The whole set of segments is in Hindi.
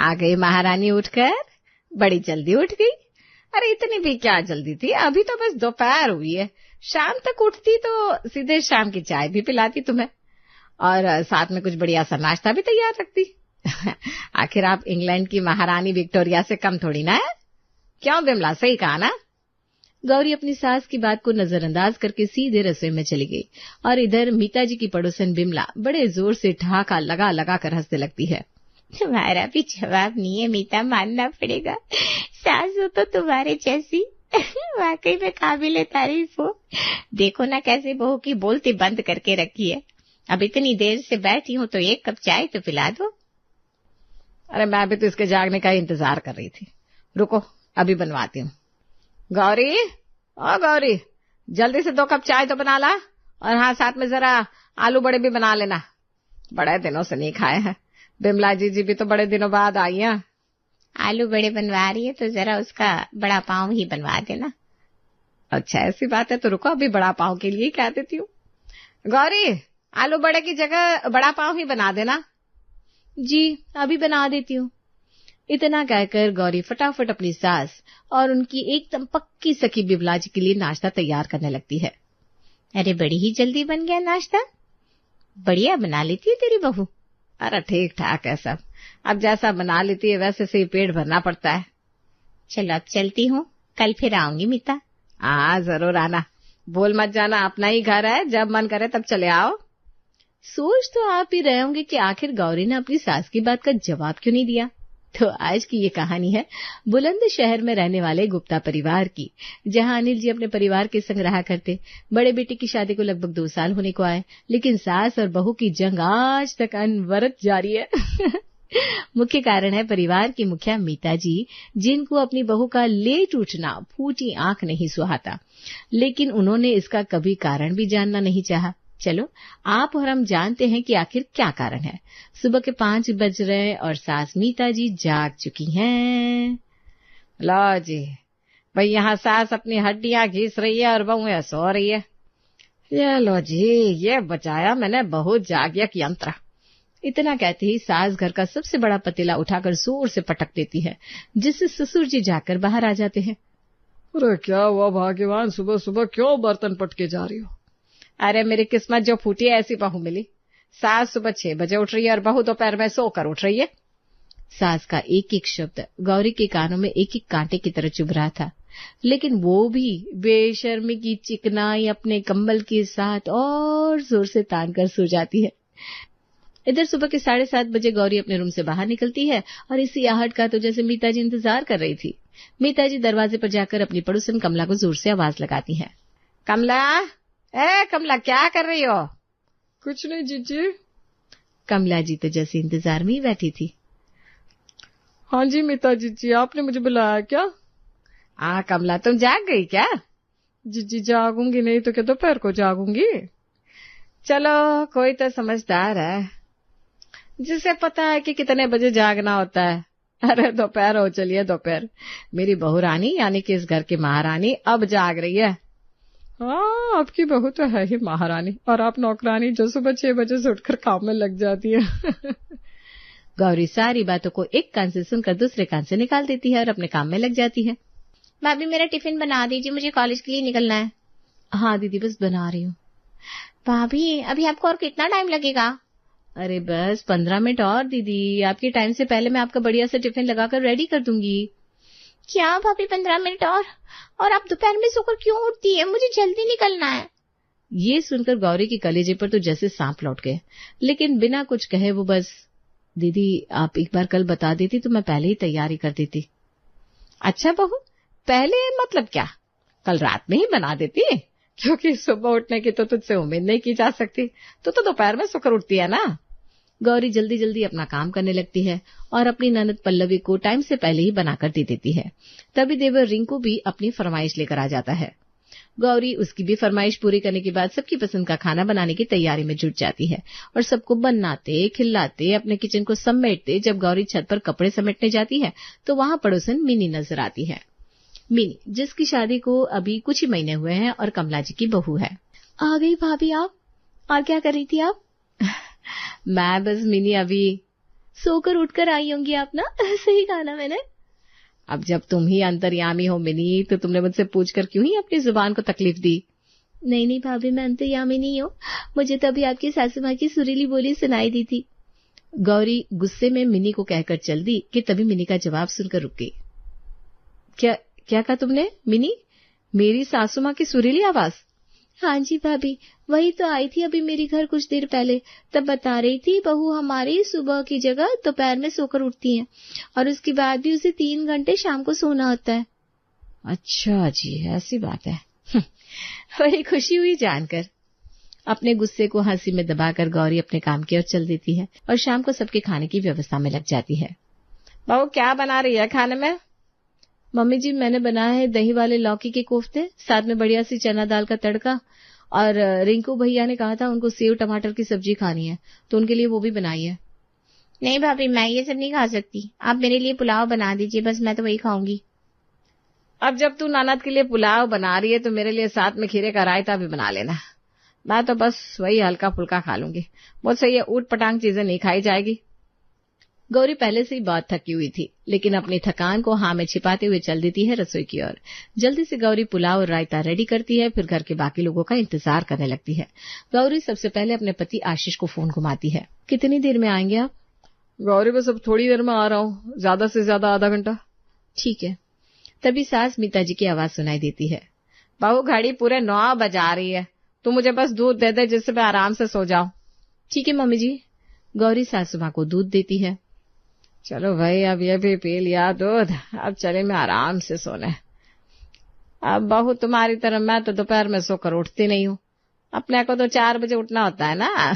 आ गई महारानी उठकर। बड़ी जल्दी उठ गई। अरे इतनी भी क्या जल्दी थी, अभी तो बस दोपहर हुई है। शाम तक उठती तो सीधे शाम की चाय भी पिलाती तुम्हें, और साथ में कुछ बढ़िया सा नाश्ता भी तैयार रखती। आखिर आप इंग्लैंड की महारानी विक्टोरिया से कम थोड़ी ना है। क्यों बिमला, सही कहा ना? गौरी अपनी सास की बात को नजरअंदाज करके सीधे रसोई में चली गई, और इधर मीता जी की पड़ोसन बिमला बड़े जोर से ठहाका लगा लगा कर हंसने लगती है। तुम्हारा भी जवाब नहीं है मीता, मानना पड़ेगा। सास हो तो तुम्हारे जैसी। वाकई में काबिले तारीफ हो। देखो ना कैसे बहू की बोलती बंद करके रखी है। अब इतनी देर से बैठी हूँ तो एक कप चाय तो पिला दो। अरे मैं भी तो इसके जागने का इंतजार कर रही थी। रुको अभी बनवाती हूँ। गौरी, ओ गौरी, जल्दी से 2 कप चाय तो बना ला, और हाँ साथ में जरा आलू बड़े भी बना लेना। बड़े दिनों से नहीं खाए हैं। बिमला जी भी तो बड़े दिनों बाद आई हैं। आलू बड़े बनवा रही है तो जरा उसका बड़ा पाव ही बनवा देना। अच्छा ऐसी बात है तो रुको अभी बड़ा पाव के लिए कह देती हूँ। गौरी, आलू बड़े की जगह बड़ा पाव ही बना देना। जी अभी बना देती हूँ। इतना कहकर गौरी फटाफट अपनी सास और उनकी एकदम पक्की सखी बिमला जी के लिए नाश्ता तैयार करने लगती है। अरे बड़ी ही जल्दी बन गया नाश्ता। बढ़िया बना लेती है तेरी बहू। अरे ठीक ठाक है सब, अब जैसा बना लेती है वैसे से ही पेट भरना पड़ता है। चलो अब चलती हूँ, कल फिर आऊंगी मीता। हाँ जरूर आना, बोल मत जाना, अपना ही घर है, जब मन करे तब चले आओ। सोच तो आप ही रहे होंगे कि आखिर गौरी ने अपनी सास की बात का जवाब क्यों नहीं दिया। तो आज की ये कहानी है बुलंद शहर में रहने वाले गुप्ता परिवार की, जहां अनिल जी अपने परिवार के संग रहा करते। बड़े बेटे की शादी को लगभग 2 साल होने को आए, लेकिन सास और बहू की जंग आज तक अनवरत जारी है। मुख्य कारण है परिवार की मुखिया मीता जी, जिनको अपनी बहू का लेट उठना फूटी आंख नहीं सुहाता, लेकिन उन्होंने इसका कभी कारण भी जानना नहीं चाहा। चलो आप और हम जानते हैं कि आखिर क्या कारण है। सुबह के 5 बज रहे और सास मीता जी जाग चुकी हैं। लो जी भाई, यहाँ सास अपनी हड्डियां घिस रही है और बहू सो रही है। ये लो जी, ये बचाया मैंने बहुत जागयक यंत्र। इतना कहते ही सास घर का सबसे बड़ा पतीला उठाकर जोर से पटक देती है, जिससे ससुर जी जाकर बाहर आ जाते हैं। अरे क्या हुआ भाग्यवान, सुबह सुबह क्यों बर्तन पटके जा रही हो? अरे मेरी किस्मत जो फूटी है ऐसी बहू मिली। सास सुबह 6 बजे उठ रही है और बहू दोपहर में सोकर उठ रही है। सास का एक एक शब्द गौरी के कानों में एक एक कांटे की तरह चुभ रहा था, लेकिन वो भी बेशर्मी की चिकनाई अपने कंबल के साथ और जोर से तान कर सो जाती है। इधर सुबह के 7:30 बजे गौरी अपने रूम से बाहर निकलती है, और इसी आहट का तो जैसे मीता जी इंतजार कर रही थी। मीता जी दरवाजे पर जाकर अपनी पड़ोसन कमला को जोर से आवाज लगाती है। कमला, ए कमला, क्या कर रही हो? कुछ नहीं जीजी। कमला जी तो जैसे इंतजार में ही बैठी थी। हाँ जी मीता जीजी, आपने मुझे बुलाया क्या? हाँ कमला, तुम जाग गई क्या? जीजी जागूंगी नहीं तो क्या दोपहर को जागूंगी। चलो कोई तो समझदार है जिसे पता है कि कितने बजे जागना होता है। अरे दोपहर हो, चलिए दोपहर। मेरी बहू रानी यानी कि इस घर की महारानी अब जाग रही है। हाँ आपकी बहू तो है ही महारानी, और आप नौकरानी जो सुबह 6 बजे से उठकर काम में लग जाती है। गौरी सारी बातों को एक कान से सुनकर दूसरे कान से निकाल देती है और अपने काम में लग जाती है। भाभी मेरा टिफिन बना दीजिए, मुझे कॉलेज के लिए निकलना है। हाँ दीदी बस बना रही हूँ। भाभी अभी आपको और कितना टाइम लगेगा? अरे बस 15 मिनट और दीदी, आपके टाइम से पहले मैं आपका बढ़िया से टिफिन लगाकर रेडी कर दूंगी। क्या भाभी 15 मिनट और आप दोपहर में सोकर क्यों उठती है? मुझे जल्दी निकलना है। ये सुनकर गौरी की कलेजे पर तो जैसे सांप लौट गए, लेकिन बिना कुछ कहे वो बस, दीदी आप एक बार कल बता देती तो मैं पहले ही तैयारी कर देती। अच्छा बहू, पहले मतलब क्या? कल रात में ही बना देती, क्योंकि सुबह उठने की तो तुझसे उम्मीद नहीं की जा सकती। तो दोपहर में सोकर उठती है ना। गौरी जल्दी जल्दी अपना काम करने लगती है और अपनी ननद पल्लवी को टाइम से पहले ही बनाकर दे देती है। तभी देवर रिंकू भी अपनी फरमाइश लेकर आ जाता है। गौरी उसकी भी फरमाइश पूरी करने के बाद सबकी पसंद का खाना बनाने की तैयारी में जुट जाती है और सबको बनाते खिलाते अपने किचन को समेटते जब गौरी छत पर कपड़े समेटने जाती है तो वहां पड़ोसन मिनी नजर आती है। मिनी, जिसकी शादी को अभी कुछ ही महीने हुए हैं और कमला जी की बहू है। आ गई भाभी आप, और क्या कर रही थी आप? मैं बस मिनी अभी सोकर उठकर आई होंगी आप ना। सही कहा ना मैंने? अब जब तुम ही अंतर्यामी हो मिनी, तो तुमने मुझसे पूछकर क्यों ही अपनी जुबान को तकलीफ दी? नहीं भाभी, मैं अंतर्यामी नहीं हूँ। मुझे तो अभी आपकी सासू माँ की सुरीली बोली सुनाई दी थी। गौरी गुस्से में मिनी को कहकर चल दी कि तभी मिनी का जवाब सुनकर रुक गई। क्या कहा तुमने मिनी? मेरी सासू माँ की सुरीली आवाज? हाँ जी भाभी, वही तो आई थी अभी मेरे घर कुछ देर पहले। तब बता रही थी बहू हमारी सुबह की जगह दोपहर में सोकर उठती है और उसके बाद भी उसे 3 घंटे शाम को सोना होता है। अच्छा जी, ऐसी बात है। बड़ी खुशी हुई जानकर। अपने गुस्से को हंसी में दबाकर गौरी अपने काम की ओर चल देती है और शाम को सबके खाने की व्यवस्था में लग जाती है। बहू क्या बना रही है खाने में? मम्मी जी, मैंने बनाया है दही वाले लौकी के कोफ्ते, साथ में बढ़िया सी चना दाल का तड़का, और रिंकू भैया ने कहा था उनको सेव टमाटर की सब्जी खानी है तो उनके लिए वो भी बनाई है। नहीं भाभी, मैं ये सब नहीं खा सकती। आप मेरे लिए पुलाव बना दीजिए, बस मैं तो वही खाऊंगी। अब जब तू ननद के लिए पुलाव बना रही है तो मेरे लिए साथ में खीरे का रायता भी बना लेना। मैं तो बस वही हल्का फुल्का खा लूंगी, मुझसे ये ऊट पटांग चीजें नहीं खाई जाएगी। गौरी पहले से ही बहुत थकी हुई थी, लेकिन अपनी थकान को हाँ में छिपाते हुए चल देती है रसोई की ओर। जल्दी से गौरी पुलाव और रायता रेडी करती है, फिर घर के बाकी लोगों का इंतजार करने लगती है। गौरी सबसे पहले अपने पति आशीष को फोन घुमाती है। कितनी देर में आएंगे आप? गौरी, बस अब थोड़ी देर में आ रहा हूँ, ज्यादा से ज्यादा आधा घंटा। ठीक है। तभी सास मीता जी की आवाज सुनाई देती है। बहू, घड़ी पूरे 9 बजा रही है, तू मुझे बस दूध दे दे जिससे मैं आराम से सो जाऊं। ठीक है मम्मी जी। गौरी सासू माँ को दूध देती है। चलो भाई, अब ये भी पी लिया दूध, अब चले मैं आराम से सोने। अब बहू तुम्हारी तरह मैं तो दोपहर में सोकर उठती नहीं हूँ, अपने को तो 4 बजे उठना होता है ना।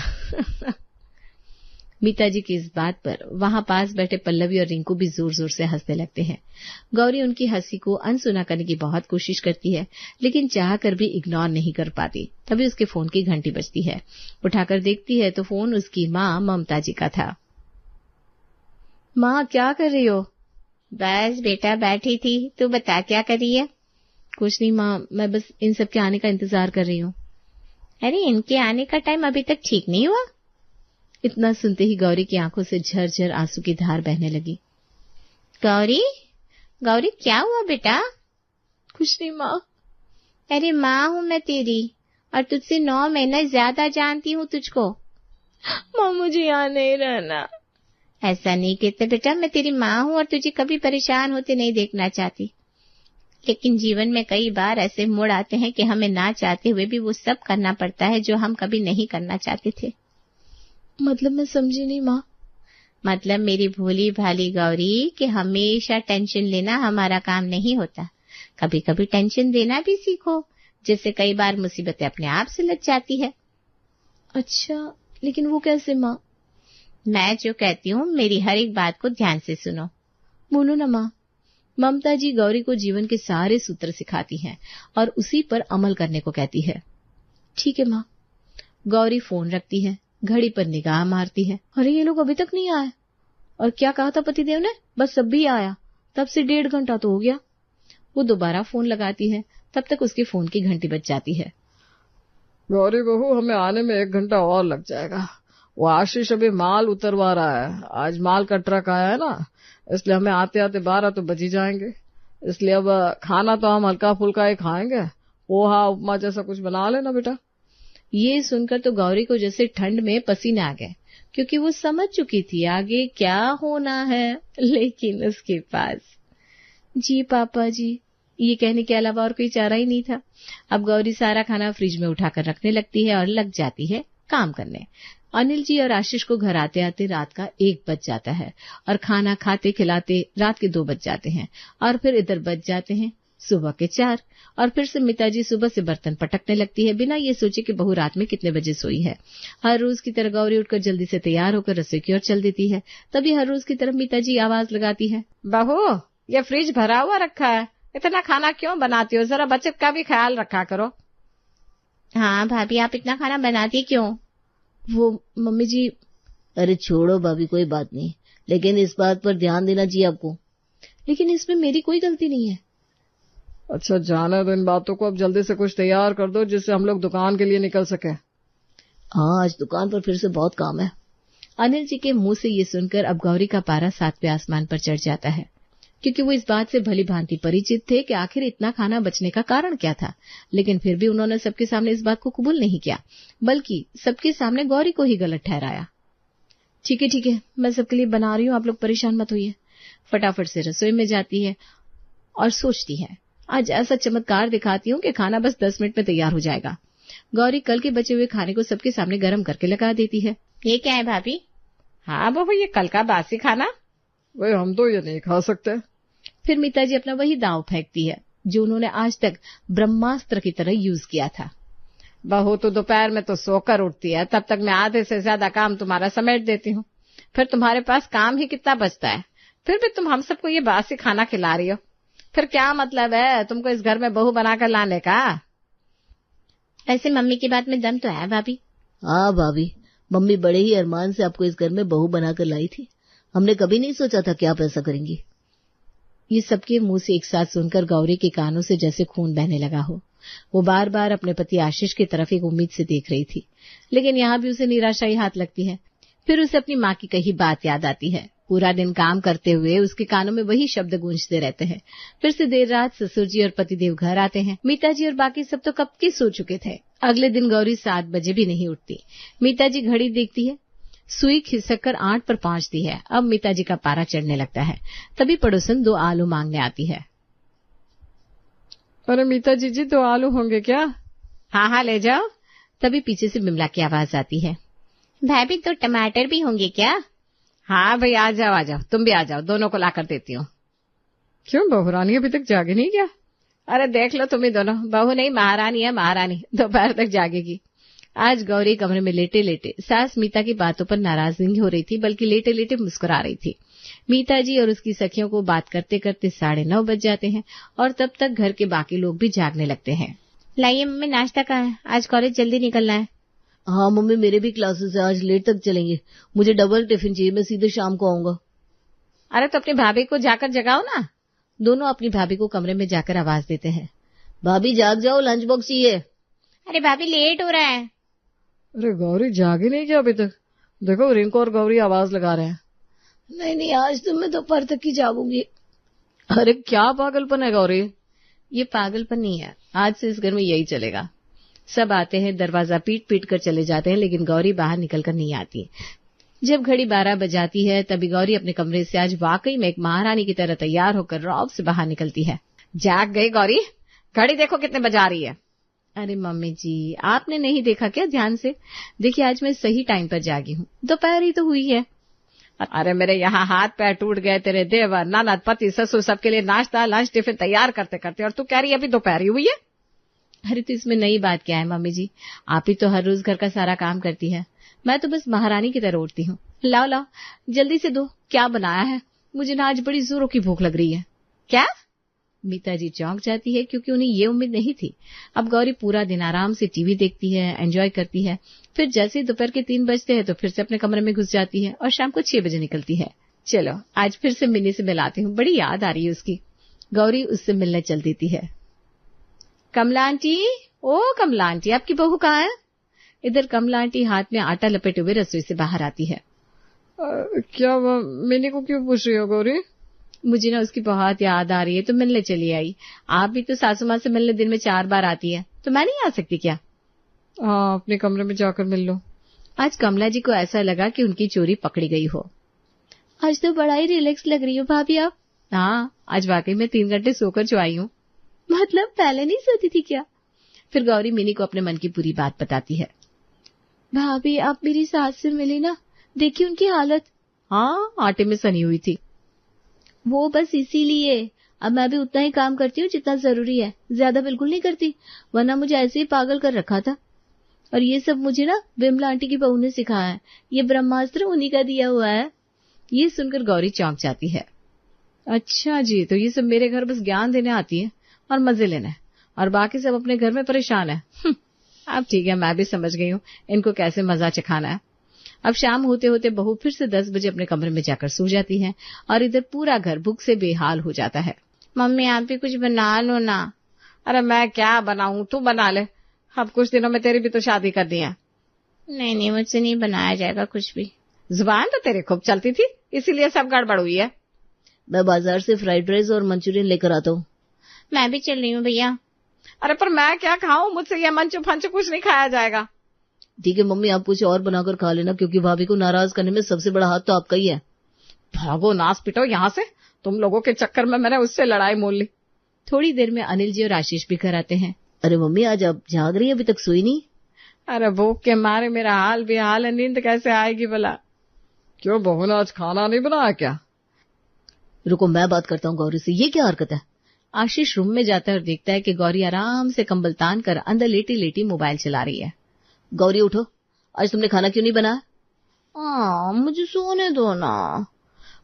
मीता जी की इस बात पर वहां पास बैठे पल्लवी और रिंकू भी जोर जोर से हंसने लगते हैं। गौरी उनकी हंसी को अनसुना करने की बहुत कोशिश करती है, लेकिन चाहकर भी इग्नोर नहीं कर पाती। तभी उसके फोन की घंटी बजती है। उठाकर देखती है तो फोन उसकी माँ ममता जी का था। माँ, क्या कर रही हो? बस बेटा बैठी थी, तू बता क्या कर रही है? कुछ नहीं माँ, मैं बस इन सब के आने का इंतजार कर रही हूँ। अरे, इनके आने का टाइम अभी तक ठीक नहीं हुआ? इतना सुनते ही गौरी की आंखों से झरझर आंसू की धार बहने लगी। गौरी, गौरी क्या हुआ बेटा? कुछ नहीं माँ। अरे माँ हूँ मैं तेरी, और तुझसे 9 महीने ज्यादा जानती हूँ तुझको। माँ, मुझे यहाँ नहीं रहना। ऐसा नहीं कहते बेटा, मैं तेरी माँ हूँ और तुझे कभी परेशान होते नहीं देखना चाहती, लेकिन जीवन में कई बार ऐसे मोड़ आते हैं कि हमें ना चाहते हुए भी वो सब करना पड़ता है जो हम कभी नहीं करना चाहते थे। मतलब मैं समझी नहीं माँ। मतलब मेरी भोली भाली गौरी कि हमेशा टेंशन लेना हमारा काम नहीं होता, कभी कभी टेंशन देना भी सीखो, जिससे कई बार मुसीबतें अपने आप से लग जाती है। अच्छा, लेकिन वो कैसे माँ? मैं जो कहती हूँ मेरी हर एक बात को ध्यान से सुनो। बोलो ना माँ। ममता जी गौरी को जीवन के सारे सूत्र सिखाती हैं और उसी पर अमल करने को कहती है। ठीक है माँ। गौरी फोन रखती है, घड़ी पर निगाह मारती है। अरे, ये लोग अभी तक नहीं आए। और क्या कहा था पतिदेव ने? बस अब भी आया, तब से 1.5 घंटा तो हो गया। वो दोबारा फोन लगाती है, तब तक उसके फोन की घंटी बज जाती है। गौरी बहू, हमें आने में 1 घंटा और लग जाएगा। वो आशीष अभी माल उतरवा रहा है, आज माल का ट्रक आया है ना, इसलिए हमें आते आते 12 तो बज ही जाएंगे। इसलिए अब खाना तो हम हल्का फुल्का ही खाएंगे, पोहा उपमा जैसा कुछ बना लेना बेटा। ये सुनकर तो गौरी को जैसे ठंड में पसीने आ गए, क्योंकि वो समझ चुकी थी आगे क्या होना है, लेकिन उसके पास जी पापा जी, ये कहने के अलावा और कोई चारा ही नहीं था। अब गौरी सारा खाना फ्रिज में उठाकर रखने लगती है और लग जाती है काम करने। अनिल जी और आशीष को घर आते आते रात का 1 बज जाता है और खाना खाते खिलाते रात के 2 बज जाते हैं, और फिर इधर बज जाते हैं सुबह के 4, और फिर से मिता जी सुबह से बर्तन पटकने लगती है बिना ये सोचे कि बहू रात में कितने बजे सोई है। हर रोज की तरह गौरी उठकर जल्दी से तैयार होकर रसोई की ओर चल देती है। तभी हर रोज की तरह मिता जी आवाज लगाती है, बहू, ये फ्रिज भरा हुआ रखा है, इतना खाना क्यों बनाती हो? जरा बचत का भी ख्याल रखा करो। हाँ भाभी, आप इतना खाना बनाती क्यों? वो मम्मी जी। अरे छोड़ो भाभी, कोई बात नहीं, लेकिन इस बात पर ध्यान देना चाहिए आपको। लेकिन इसमें मेरी कोई गलती नहीं है। अच्छा, जाने दो इन बातों को, अब जल्दी से कुछ तैयार कर दो जिससे हम लोग दुकान के लिए निकल सके। हाँ, आज दुकान पर फिर से बहुत काम है। अनिल जी के मुंह से ये सुनकर अब गौरी का पारा 7वें आसमान पर चढ़ जाता है, क्योंकि वो इस बात से भली भांति परिचित थे कि आखिर इतना खाना बचने का कारण क्या था। लेकिन फिर भी उन्होंने सबके सामने इस बात को कबूल नहीं किया, बल्कि सबके सामने गौरी को ही गलत ठहराया। ठीक है, मैं सबके लिए बना रही हूँ, आप लोग परेशान मत होइए। फटाफट से रसोई में जाती है और सोचती है, आज ऐसा चमत्कार दिखाती हूँ कि खाना बस 10 मिनट में तैयार हो जाएगा। गौरी कल के बचे हुए खाने को सबके सामने गर्म करके लगा देती है। ये क्या है भाभी? हाँ बहू, ये कल का बासी खाना। भाई हम तो ये नहीं खा सकते। फिर मीता जी अपना वही दांव फेंकती है जो उन्होंने आज तक ब्रह्मास्त्र की तरह यूज किया था। बहू तो दोपहर में तो सोकर उठती है, तब तक मैं आधे से ज्यादा काम तुम्हारा समेट देती हूँ। फिर तुम्हारे पास काम ही कितना बचता है, फिर भी तुम हम सबको ये बासी खाना खिला रही हो। फिर क्या मतलब है तुमको इस घर में बहू बनाकर लाने का? ऐसे मम्मी की बात में दम तो है भाभी। हाँ भाभी, मम्मी बड़े ही अरमान से आपको इस घर में बहू बनाकर लाई थी। हमने कभी नहीं सोचा था कि आप ऐसा करेंगी। ये सबके मुंह से एक साथ सुनकर गौरी के कानों से जैसे खून बहने लगा हो। वो बार बार अपने पति आशीष की तरफ एक उम्मीद से देख रही थी, लेकिन यहाँ भी उसे निराशा ही हाथ लगती है। फिर उसे अपनी माँ की कही बात याद आती है। पूरा दिन काम करते हुए उसके कानों में वही शब्द गूंजते रहते हैं। फिर से देर रात ससुर जी और पतिदेव घर आते हैं। मीता जी और बाकी सब तो कब के सो चुके थे। अगले दिन गौरी 7 बजे भी नहीं उठती। मीता जी घड़ी देखती है, सुई खिसक कर 8 पर पहुंचती है। अब मीता जी का पारा चढ़ने लगता है। तभी पड़ोसन 2 आलू मांगने आती है। अरे मीता जी 2 आलू होंगे क्या? हाँ ले जाओ। तभी पीछे से बिमला की आवाज आती है। भाभी 2 टमाटर भी होंगे क्या? हाँ भाई आ जाओ, तुम भी आ जाओ, दोनों को लाकर देती हूँ। क्यों बहू रानी अभी तक जागे नहीं क्या? अरे देख लो तुम ही दोनों, बहू नहीं महारानी है, महारानी दोपहर तक जागेगी। आज गौरी कमरे में लेटे लेटे सास मीता की बातों पर नाराज नहीं हो रही थी, बल्कि लेटे लेटे मुस्कुरा रही थी। मीता जी और उसकी सखियों को बात करते करते 9:30 बज जाते हैं और तब तक घर के बाकी लोग भी जागने लगते हैं। लाइए मम्मी, नाश्ता कहाँ है? आज कॉलेज जल्दी निकलना है। हाँ मम्मी, मेरे भी क्लासेस है, आज लेट तक चलेंगे। मुझे डबल टिफिन चाहिए, मैं सीधे शाम को आऊंगा। अरे तो अपनी भाभी को जाकर जगाओ ना। दोनों अपनी भाभी को कमरे में जाकर आवाज देते हैं। भाभी जाग जाओ, लंच बॉक्स चाहिए। अरे भाभी लेट हो रहा है। अरे गौरी जागी नहीं क्या अभी तक? देखो रिंकू और गौरी आवाज लगा रहे हैं। नहीं, आज तो मैं दोपहर तक ही जागूंगी। अरे क्या पागलपन है गौरी? ये पागलपन नहीं है, आज से इस घर में यही चलेगा। सब आते हैं, दरवाजा पीट पीट कर चले जाते हैं, लेकिन गौरी बाहर निकल कर नहीं आती। जब घड़ी 12 बजाती है तभी गौरी अपने कमरे से आज वाकई में एक महारानी की तरह तैयार होकर रौब से बाहर निकलती है। जाग गई गौरी? घड़ी देखो कितने बजा रही है। अरे मम्मी जी, आपने नहीं देखा क्या ध्यान से? देखिए आज मैं सही टाइम पर जागी हूँ, दोपहर ही तो हुई है। अरे मेरे यहाँ हाथ पैर टूट गए, तेरे देवर ननद पति ससुर सबके लिए नाश्ता लंच टिफिन तैयार करते करते, और तू कह रही है अभी दोपहर ही हुई है। अरे तो इसमें नई बात क्या है मम्मी जी, आप ही तो हर रोज घर का सारा काम करती है, मैं तो बस महारानी की तरह उठती हूँ। लाओ जल्दी से दो, क्या बनाया है? मुझे ना आज बड़ी जोरों की भूख लग रही है। क्या? मीता जी चौंक जाती है, क्योंकि उन्हें ये उम्मीद नहीं थी। अब गौरी पूरा दिन आराम से टीवी देखती है, एंजॉय करती है, फिर जैसे ही दोपहर के 3 बजते हैं तो फिर से अपने कमरे में घुस जाती है और शाम को 6 बजे निकलती है। चलो आज फिर से मिनी से मिलाती हूँ, बड़ी याद आ रही है उसकी। गौरी उससे मिलने चल देती है। कमला आंटी, ओ कमला आंटी, आपकी बहू कहाँ है? इधर कमला आंटी हाथ में आटा लपेटे हुए रसोई से बाहर आती है। क्या मिनी को क्यों पूछ रही हो गौरी? मुझे ना उसकी बहुत याद आ रही है तो मिलने चली आई। आप भी तो सासू माँ से मिलने दिन में 4 बार आती है, तो मैं नहीं आ सकती क्या? हाँ, अपने कमरे में जाकर मिल लो। आज कमला जी को ऐसा लगा कि उनकी चोरी पकड़ी गई हो। आज तो बड़ा ही रिलैक्स लग रही हो भाभी आप। हाँ, आज वाकई में 3 घंटे सोकर जो आई हूँ। मतलब पहले नहीं सोती थी क्या? फिर गौरी मिनी को अपने मन की पूरी बात बताती है। भाभी आप मेरी सास से मिली ना, देखी उनकी हालत। हाँ, आटे में सनी हुई थी। वो बस इसीलिए अब मैं भी उतना ही काम करती हूँ जितना जरूरी है, ज्यादा बिल्कुल नहीं करती, वरना मुझे ऐसे ही पागल कर रखा था। और ये सब मुझे ना विमला आंटी की बहू ने सिखाया है, ये ब्रह्मास्त्र उन्हीं का दिया हुआ है। ये सुनकर गौरी चौंक जाती है। अच्छा जी, तो ये सब मेरे घर बस ज्ञान देने आती है और मजे लेने, और बाकी सब अपने घर में परेशान है। अब ठीक है, मैं भी समझ गई हूँ इनको कैसे मजा चखाना है। अब शाम होते होते बहू फिर से 10 बजे अपने कमरे में जाकर सो जाती है और इधर पूरा घर भूख से बेहाल हो जाता है। मम्मी आप भी कुछ बना लो ना। अरे मैं क्या बनाऊं, तू बना ले, अब कुछ दिनों में तेरी भी तो शादी करनी है। नहीं मुझसे नहीं बनाया जाएगा कुछ भी। जुबान तो तेरे खूब चलती थी, इसीलिए सब गड़बड़ हुई है। मैं बाजार से फ्राइड राइस और मंचूरियन लेकर आता हूँ। मैं भी चल रही हूँ भैया। अरे पर मैं क्या खाऊं, मुझसे ये मंचू फंचू कुछ नहीं खाया जाएगा। ठीक है मम्मी, आप कुछ और बनाकर खा लेना, क्योंकि भाभी को नाराज करने में सबसे बड़ा हाथ तो आपका ही है। भागो नास पिटो यहाँ से, तुम लोगों के चक्कर में मैंने उससे लड़ाई मोल ली। थोड़ी देर में अनिल जी और आशीष भी घर आते हैं। अरे मम्मी, आज आप जाग रही है, अभी तक सोई नहीं? अरे भूख के मारे मेरा हाल बेहाल है, नींद कैसे आएगी भला। क्यों बहू ने आज खाना नहीं बनाया क्या? रुको मैं बात करता हूँ गौरी से, ये क्या हरकत है? आशीष रूम में जाता है और देखता है कि गौरी आराम से कंबल तान कर अंदर लेटी लेटी मोबाइल चला रही है। गौरी उठो, आज तुमने खाना क्यों नहीं बनाया? मुझे सोने दो ना।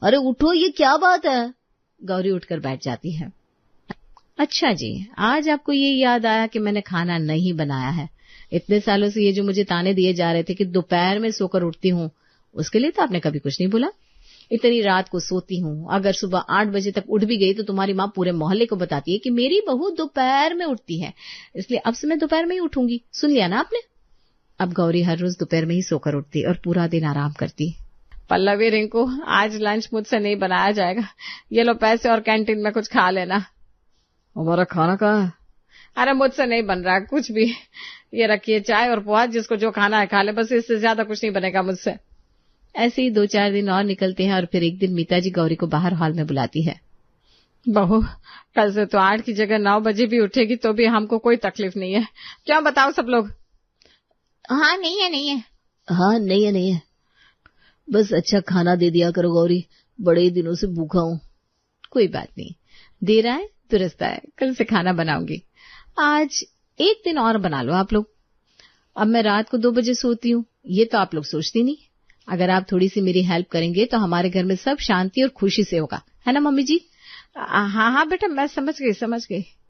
अरे उठो, ये क्या बात है? गौरी उठकर बैठ जाती है। अच्छा जी, आज आपको ये याद आया कि मैंने खाना नहीं बनाया है। इतने सालों से ये जो मुझे ताने दिए जा रहे थे कि दोपहर में सोकर उठती हूँ, उसके लिए तो आपने कभी कुछ नहीं बोला। इतनी रात को सोती हूँ, अगर सुबह 8 बजे तक उठ भी गई तो तुम्हारी माँ पूरे मोहल्ले को बताती है कि मेरी बहू दोपहर में उठती है, इसलिए अब से मैं दोपहर में ही उठूंगी। सुन लिया ना आपने? अब गौरी हर रोज दोपहर में ही सोकर उठती और पूरा दिन आराम करती। पल्लवी, रिंकू, आज लंच मुझसे नहीं बनाया जाएगा, ये लो पैसे और कैंटीन में कुछ खा लेना। हमारा खाना कहाँ है? अरे मुझसे नहीं बन रहा कुछ भी, ये रखिए चाय और पोहा, जिसको जो खाना है खा ले, बस इससे ज्यादा कुछ नहीं बनेगा मुझसे। ऐसे ही 2-4 दिन और निकलते हैं और फिर एक दिन मीता जी गौरी को बाहर हॉल में बुलाती है। बहू, कल से तो 8 की जगह 9 बजे भी उठेगी तो भी हमको कोई तकलीफ नहीं है। क्यों बताओ सब लोग? हाँ नहीं है, नहीं है। हाँ नहीं है, नहीं है। बस अच्छा खाना दे दिया करो गौरी, बड़े दिनों से भूखा हूँ। कोई बात नहीं, दे रहा है दुरुस्त है, कल से खाना बनाऊंगी। आज एक दिन और बना लो आप लोग। अब मैं रात को 2 बजे सोती हूँ, ये तो आप लोग सोचती नहीं। अगर आप थोड़ी सी मेरी हेल्प करेंगे तो हमारे घर में सब शांति और खुशी से होगा, है ना मम्मी जी? हाँ हाँ बेटा, मैं समझ गई।